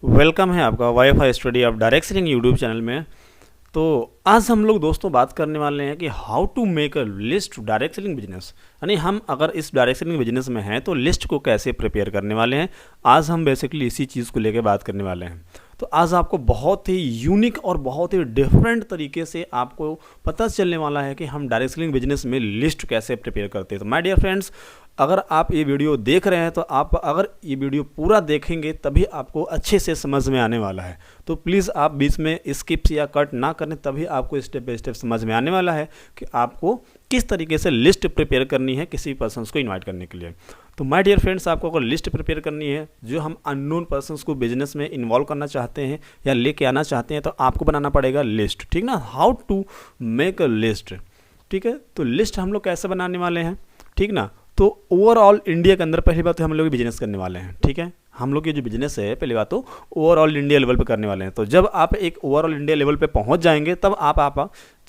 Welcome है आपका wifi study of direct selling YouTube channel में। तो आज हम लोग दोस्तों बात करने वाले हैं कि how to make a list direct selling business, यानी हम अगर इस डायरेक्ट सेलिंग बिजनेस में हैं तो लिस्ट को कैसे प्रिपेयर करने वाले हैं। आज हम बेसिकली इसी चीज़ को लेकर बात करने वाले हैं। तो आज आपको बहुत ही यूनिक और बहुत ही डिफरेंट तरीके से आपको पता चलने वाला है कि हम डायरेक्ट सेलिंग बिजनेस में लिस्ट कैसे प्रिपेयर करते हैं। तो माय डियर फ्रेंड्स, अगर आप ये वीडियो देख रहे हैं तो आप अगर ये वीडियो पूरा देखेंगे तभी आपको अच्छे से समझ में आने वाला है। तो प्लीज़ आप बीच में स्किप्स या कट ना करें, तभी आपको स्टेप बाय स्टेप समझ में आने वाला है कि आपको किस तरीके से लिस्ट प्रिपेयर करनी है किसी पर्सन्स को इनवाइट करने के लिए। तो माय डियर फ्रेंड्स, आपको अगर लिस्ट प्रिपेयर करनी है, जो हम अननोन पर्सन्स को बिजनेस में इन्वॉल्व करना चाहते हैं या लेके आना चाहते हैं, तो आपको बनाना पड़ेगा लिस्ट, ठीक ना। How to make a list, ठीक है। तो लिस्ट हम लोग कैसे बनाने वाले हैं, ठीक ना। तो ओवरऑल इंडिया के अंदर पहली बात तो हम लोग बिजनेस करने वाले हैं, ठीक है। हम लोग ये जो बिजनेस है पहली बात तो ओवरऑल इंडिया लेवल पे करने वाले हैं। तो जब आप एक ओवरऑल इंडिया लेवल पे पहुंच जाएंगे तब आप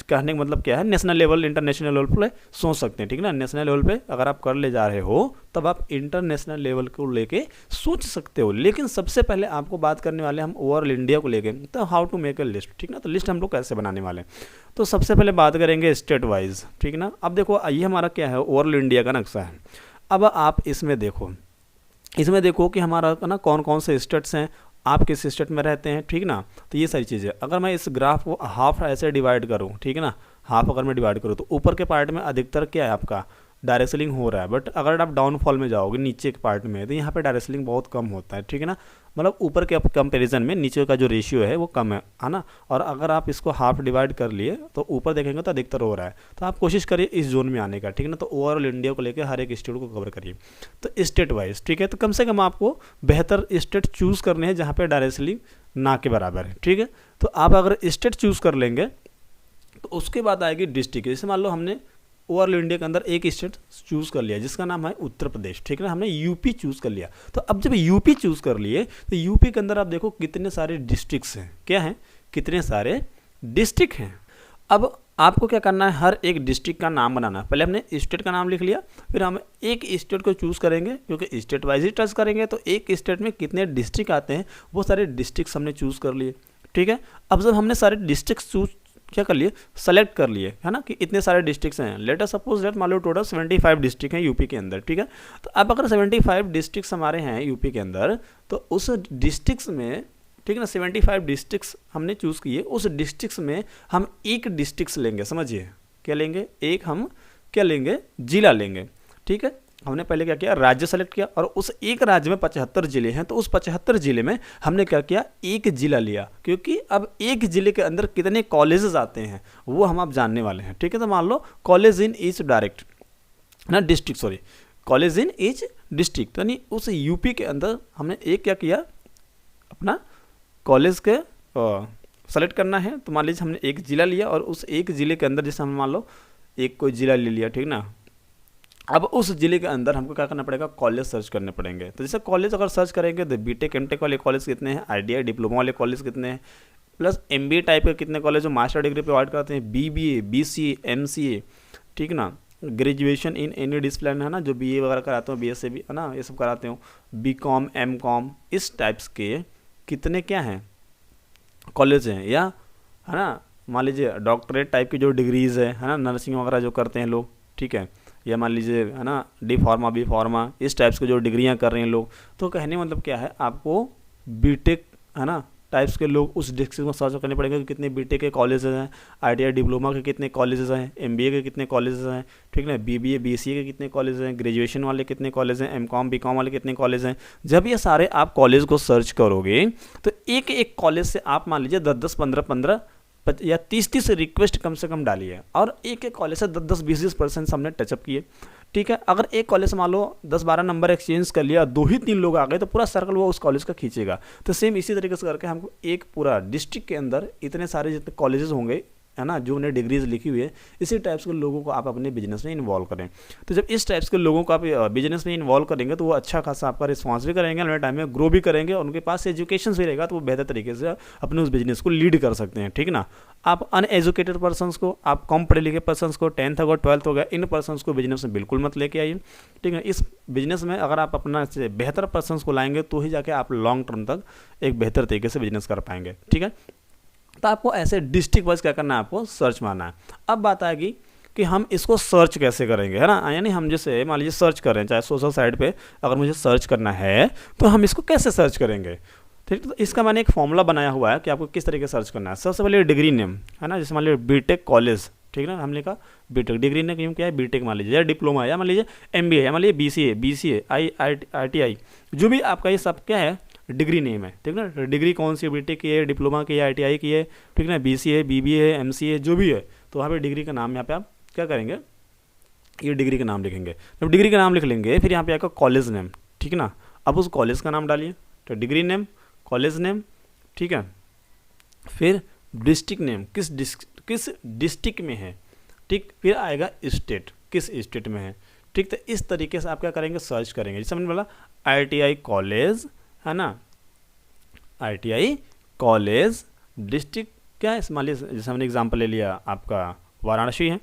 कहने का मतलब क्या है, नेशनल लेवल इंटरनेशनल लेवल पे सोच सकते हैं, ठीक ना। नेशनल लेवल पे अगर आप कर ले जा रहे हो तब आप इंटरनेशनल लेवल को लेके सोच सकते हो। लेकिन सबसे पहले आपको बात करने वाले हम ओवरऑल इंडिया को लेके, तो how to make a list, ठीक ना। तो लिस्ट हम लोग कैसे बनाने वाले हैं, तो सबसे पहले बात करेंगे स्टेट वाइज, ठीक ना। अब देखो ये हमारा क्या है, ओवरऑल इंडिया का नक्शा है। अब आप इसमें देखो कि हमारा ना कौन कौन से स्टेट्स हैं, आप किस स्टेट में रहते हैं, ठीक ना। तो ये सारी चीज़ें अगर मैं इस ग्राफ को हाफ ऐसे डिवाइड करूँ, ठीक है ना, हाफ अगर मैं डिवाइड करूँ तो ऊपर के पार्ट में अधिकतर क्या है आपका डायरेक्ट सेलिंग हो रहा है। बट अगर आप डाउनफॉल में जाओगे नीचे के पार्ट में तो यहाँ पे डायरेक्ट सेलिंग बहुत कम होता है, ठीक है ना। मतलब ऊपर के कंपैरिजन में नीचे का जो रेशियो है वो कम है ना। और अगर आप इसको हाफ डिवाइड कर लिए तो ऊपर देखेंगे तो अधिकतर हो रहा है। तो आप कोशिश करिए इस जोन में आने का, ठीक है ना। तो ओवरऑल इंडिया को लेकर हर एक स्टेट को कवर करिए, तो स्टेट वाइज, ठीक है। तो कम से कम आपको बेहतर स्टेट चूज़ करने हैं जहाँ पर डायरेक्ट सेलिंग ना के बराबर है, ठीक है। तो आप अगर स्टेट चूज़ कर लेंगे तो उसके बाद आएगी डिस्ट्रिक्ट। जैसे मान लो हमने ओवरऑल इंडिया के अंदर एक स्टेट चूज़ कर लिया जिसका नाम है उत्तर प्रदेश, ठीक है ना। हमने यूपी चूज़ कर लिया। तो अब जब यूपी चूज़ कर लिए तो यूपी के अंदर आप देखो कितने सारे डिस्ट्रिक्ट्स हैं, क्या हैं, कितने सारे डिस्ट्रिक्ट हैं। अब आपको क्या करना है, हर एक डिस्ट्रिक्ट का नाम बनाना है। पहले हमने स्टेट का नाम लिख लिया, फिर हम एक स्टेट को चूज़ करेंगे क्योंकि स्टेट वाइज ही टच करेंगे। तो एक स्टेट में कितने डिस्ट्रिक्ट आते हैं वो सारे डिस्ट्रिक्ट हमने चूज़ कर लिए, ठीक है। अब जब हमने सारे डिस्ट्रिक्ट चूज क्या कर लिए, सेलेक्ट कर लिए, है ना, कि इतने सारे डिस्ट्रिक्ट्स हैं। लेट अस सपोज दैट मान लो टोटल 75 डिस्ट्रिक्ट हैं यूपी के अंदर, ठीक है। तो अब अगर 75 डिस्ट्रिक्ट्स हमारे हैं यूपी के अंदर तो उस डिस्ट्रिक्ट्स में, ठीक है ना, 75 डिस्ट्रिक्ट्स हमने चूज़ किए। उस डिस्ट्रिक्ट्स में हम एक डिस्ट्रिक्ट्स लेंगे, समझिए क्या लेंगे, एक हम क्या लेंगे, जिला लेंगे, ठीक है। हमने पहले क्या किया, राज्य सेलेक्ट किया और उस एक राज्य में 75 जिले हैं। तो उस 75 जिले में हमने क्या किया, एक जिला लिया, क्योंकि अब एक जिले के अंदर कितने कॉलेजेस आते हैं वो हम आप जानने वाले हैं, ठीक है। तो मान लो कॉलेज इन ईच डायरेक्ट ना district, sorry college in each district, यानी उस यूपी के अंदर हमने एक क्या किया, अपना कॉलेज के सेलेक्ट करना है। तो मान लीजिए हमने एक जिला लिया और उस एक जिले के अंदर जैसे हम मान लो एक कोई जिला ले लिया, ठीक ना। अब उस जिले के अंदर हमको क्या करना पड़ेगा, कॉलेज सर्च करने पड़ेंगे। तो जैसे कॉलेज अगर सर्च करेंगे तो बीटेक एमटेक वाले कॉलेज कितने हैं, आईटीआई डिप्लोमा वाले कॉलेज कितने हैं, प्लस एमबीए टाइप के कितने कॉलेज जो मास्टर डिग्री प्रोवाइड करते हैं, बीबीए बीसीए एमसीए, ठीक ना। ग्रेजुएशन इन एनी डिसिप्लिन, है ना, जो बीए वगैरह कराते हो, बीएससी भी, है ना, ये सब कराते हो, बीकॉम एमकॉम, इस टाइप्स के कितने क्या हैं कॉलेज हैं। या है ना, मान लीजिए डॉक्टरेट टाइप की जो डिग्रीज़ है ना, नर्सिंग वगैरह जो करते हैं लोग, ठीक है। या मान लीजिए है ना डी फार्मा बी फार्मा, इस टाइप्स के जो डिग्रियां कर रहे हैं लोग। तो कहने मतलब क्या है, आपको बीटेक है ना टाइप्स के लोग उस डिस्ट्रिक्ट में सर्च करने पड़ेंगे कि कितने बीटेक के कॉलेजेस हैं, आईटीआई डिप्लोमा के कितने कॉलेजेस हैं, एमबीए के कितने कॉलेजेस हैं, ठीक है, बीबीए बीसीए के कितने कॉलेज हैं, ग्रेजुएशन वाले कितने कॉलेज हैं, एमकॉम बीकॉम वाले कितने कॉलेज हैं। जब ये सारे आप कॉलेज को सर्च करोगे तो एक एक कॉलेज से आप मान लीजिए 10-10 15-15 या 30-30 रिक्वेस्ट कम से कम डाली है, और एक एक कॉलेज से 10-10 20-20% हमने टचअप किए, ठीक है। अगर एक कॉलेज से मान लो 10-12 नंबर एक्सचेंज कर लिया, 2 ही 3 लोग आ गए तो पूरा सर्कल वो उस कॉलेज का खींचेगा। तो सेम इसी तरीके से करके हमको एक पूरा डिस्ट्रिक्ट के अंदर इतने सारे जितने कॉलेजेस होंगे है ना, जो उन्हें डिग्रीज लिखी हुई है, इसी टाइप्स के लोगों को आप अपने बिजनेस में इन्वॉल्व करें। तो जब इस टाइप्स के लोगों को आप बिजनेस में इन्वॉल्व करेंगे तो वो अच्छा खासा आपका रिस्पॉन्स भी करेंगे, लॉन्ग टाइम में ग्रो भी करेंगे और उनके पास एजुकेशन भी रहेगा, तो वो बेहतर तरीके से अपने उस बिजनेस को लीड कर सकते हैं, ठीक है ना। आप अनएजुकेटेड पर्सनस को, आप कम पढ़े लिखे पर्सनस को, 10th हो गया 12th हो गया, इन पर्सनस को बिजनेस में बिल्कुल मत लेके आइए, ठीक है। इस बिजनेस में अगर आप अपना से बेहतर पर्सनस को लाएंगे तो ही जाके आप लॉन्ग टर्म तक एक बेहतर तरीके से बिजनेस कर पाएंगे, ठीक है। तो आपको ऐसे डिस्ट्रिक्ट वाइज क्या करना है, आपको सर्च मारना है। अब बात आएगी कि हम इसको सर्च कैसे करेंगे, है ना, यानी हम जैसे मान लीजिए सर्च कर रहे हैं चाहे सोशल साइट पे, अगर मुझे सर्च करना है तो हम इसको कैसे सर्च करेंगे, ठीक। तो इसका मैंने एक फॉर्मूला बनाया हुआ है कि आपको किस तरीके से सर्च करना है। सबसे पहले डिग्री नेम, है ना, जैसे मान लीजिए बीटेक कॉलेज, ठीक है ना, हमने कहा बीटेक, डिग्री नेम क्यों क्या है, बीटेक मान लीजिए, या डिप्लोमा, या मान लीजिए MBA, या मान लीजिए BCA, ITI, जो भी आपका ये सब क्या है डिग्री नेम है, ठीक ना। डिग्री कौन सी है, बीटेक की है, डिप्लोमा की है, ITI की है, ठीक ना, BCA, BBA, MCA, जो भी है, तो वहाँ पे डिग्री का नाम यहाँ पे आप क्या करेंगे, ये डिग्री का नाम लिखेंगे। जब डिग्री का नाम लिख लेंगे फिर यहाँ पे आएगा कॉलेज नेम, ठीक ना। अब उस कॉलेज का नाम डालिए, तो डिग्री नेम, कॉलेज नेम, ठीक है। फिर डिस्ट्रिक्ट नेम, किस डिस्ट्रिक्ट में है, ठीक। फिर आएगा स्टेट, किस स्टेट में है, ठीक। तो इस तरीके से आप क्या करेंगे, सर्च करेंगे। जैसे मैंने बोला ITI कॉलेज, है ना, ITI कॉलेज, डिस्ट्रिक्ट क्या है, मान लीजिए जैसे हमने एग्जाम्पल ले लिया आपका वाराणसी है,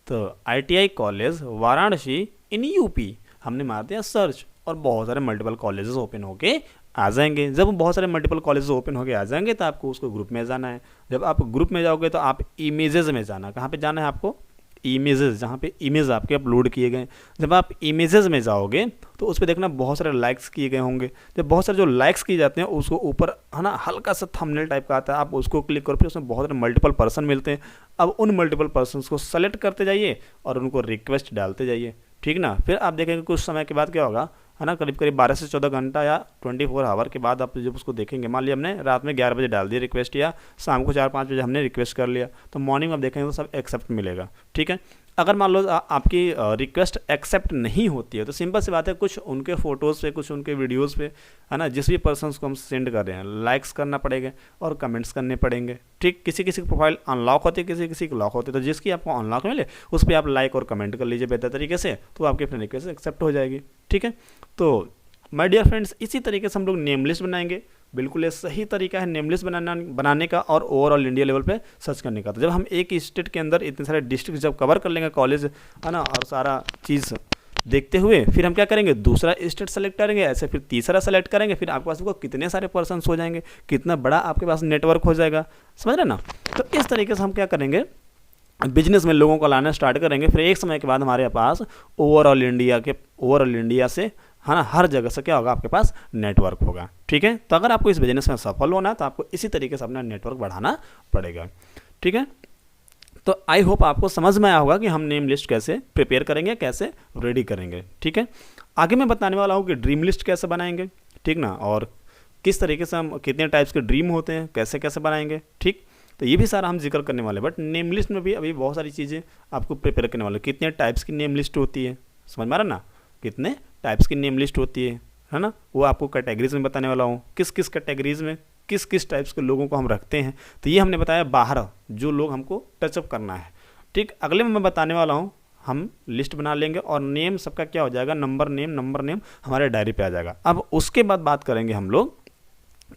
तो ITI कॉलेज वाराणसी इन UP हमने मार दिया सर्च, और बहुत सारे मल्टीपल कॉलेजेस ओपन होके आ जाएंगे। जब बहुत सारे मल्टीपल कॉलेजेस ओपन होके आ जाएंगे तो आपको उसको ग्रुप में जाना है। जब आप ग्रुप में जाओगे तो आप इमेजेस में जाना, कहाँ पे जाना है आपको, इमेजेस, जहाँ पे इमेज आपके अपलोड किए गए। जब आप इमेजेस में जाओगे तो उस पर देखना बहुत सारे लाइक्स किए गए होंगे। जब बहुत सारे जो लाइक्स किए जाते हैं उसको ऊपर, है ना, हल्का सा थंबनेल टाइप का आता है, आप उसको क्लिक करो, फिर उसमें बहुत सारे मल्टीपल पर्सन मिलते हैं। अब उन मल्टीपल पर्सनस को सेलेक्ट करते जाइए और उनको रिक्वेस्ट डालते जाइए, ठीक ना। फिर आप देखेंगे कुछ समय के बाद क्या होगा, है ना, करीब करीब 12 से 14 घंटा या 24 आवर के बाद आप जब उसको देखेंगे, मान लिया हमने रात में 11 बजे डाल दिया रिक्वेस्ट, या शाम को 4-5 बजे हमने रिक्वेस्ट कर लिया, तो मॉर्निंग में आप देखेंगे तो सब एक्सेप्ट मिलेगा, ठीक है। अगर मान लो आपकी रिक्वेस्ट एक्सेप्ट नहीं होती है तो सिंपल सी बात है, कुछ उनके फ़ोटोज़ पे, कुछ उनके वीडियोज़ पे, है ना, जिस भी पर्सन्स को हम सेंड कर रहे हैं, लाइक्स करना पड़ेगा और कमेंट्स करने पड़ेंगे, ठीक। किसी किसी की प्रोफाइल अनलॉक होती है, किसी किसी की लॉक होती है, तो जिसकी आपको अनलॉक मिले उस पर आप लाइक और कमेंट कर लीजिए बेहतर तरीके से, तो आपकी फ्रेंड रिक्वेस्ट एक्सेप्ट हो जाएगी, ठीक है। तो माय डियर फ्रेंड्स, इसी तरीके से हम लोग नेम लिस्ट बनाएंगे। बिल्कुल ये सही तरीका है नेम लिस्ट बनाने का और ओवरऑल इंडिया लेवल पे सर्च करने का। तो जब हम एक स्टेट के अंदर इतने सारे डिस्ट्रिक्ट जब कवर कर लेंगे, कॉलेज, है ना, और सारा चीज़ देखते हुए फिर हम क्या करेंगे, दूसरा स्टेट सेलेक्ट करेंगे, ऐसे फिर तीसरा सेलेक्ट करेंगे, फिर आपके पास कितने सारे पर्सन्स हो जाएंगे, कितना बड़ा आपके पास नेटवर्क हो जाएगा, समझ रहे ना। तो इस तरीके से हम क्या करेंगे, बिजनेस में लोगों को लाना स्टार्ट करेंगे। फिर एक समय के बाद हमारे पास ओवरऑल इंडिया से, है ना, हर जगह से क्या होगा, आपके पास नेटवर्क होगा, ठीक है। तो अगर आपको इस बिजनेस में सफल होना है तो आपको इसी तरीके से अपना नेटवर्क बढ़ाना पड़ेगा, ठीक है। तो आई होप आपको समझ में आया होगा कि हम नेम लिस्ट कैसे प्रिपेयर करेंगे, कैसे रेडी करेंगे, ठीक है। आगे मैं बताने वाला हूँ कि ड्रीम लिस्ट कैसे बनाएंगे, ठीक ना, और किस तरीके से हम, कितने टाइप्स के ड्रीम होते हैं, कैसे कैसे बनाएंगे, ठीक। तो ये भी सारा हम जिक्र करने वाले, बट नेम लिस्ट में भी अभी बहुत सारी चीज़ें आपको प्रिपेयर करने वाले। कितने टाइप्स की नेम लिस्ट होती है, समझ में आ रहा ना, कितने टाइप्स की नेम लिस्ट होती है ना, वो आपको कैटेगरीज में बताने वाला हूँ, किस किस कैटेगरीज में किस किस टाइप्स के लोगों को हम रखते हैं। तो ये हमने बताया बाहर जो लोग हमको टचअप करना है, ठीक। अगले में मैं बताने वाला हूँ, हम लिस्ट बना लेंगे और नेम सबका क्या हो जाएगा, नंबर नेम हमारे डायरी पे आ जाएगा। अब उसके बाद बात करेंगे हम लोग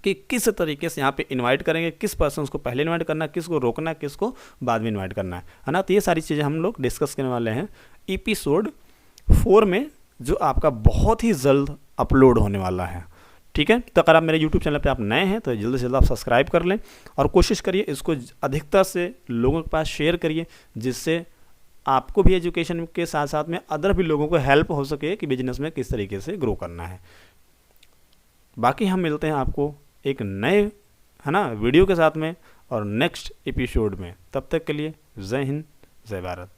कि किस तरीके से यहाँ पे इनवाइट करेंगे, किस पर्सन को पहले इनवाइट करना है, किसको रोकना है, किसको बाद में इनवाइट करना है ना। तो ये सारी चीज़ें हम लोग डिस्कस करने वाले हैं एपिसोड 4 में, जो आपका बहुत ही जल्द अपलोड होने वाला है, ठीक है। तो अगर आप मेरे YouTube चैनल पे आप नए हैं तो जल्द से जल्द आप सब्सक्राइब कर लें और कोशिश करिए इसको अधिकतर से लोगों के पास शेयर करिए, जिससे आपको भी एजुकेशन के साथ साथ में अदर भी लोगों को हेल्प हो सके कि बिजनेस में किस तरीके से ग्रो करना है। बाकी हम मिलते हैं आपको एक नए, है ना, वीडियो के साथ में और नेक्स्ट एपिसोड में। तब तक के लिए जय हिंद, जय भारत।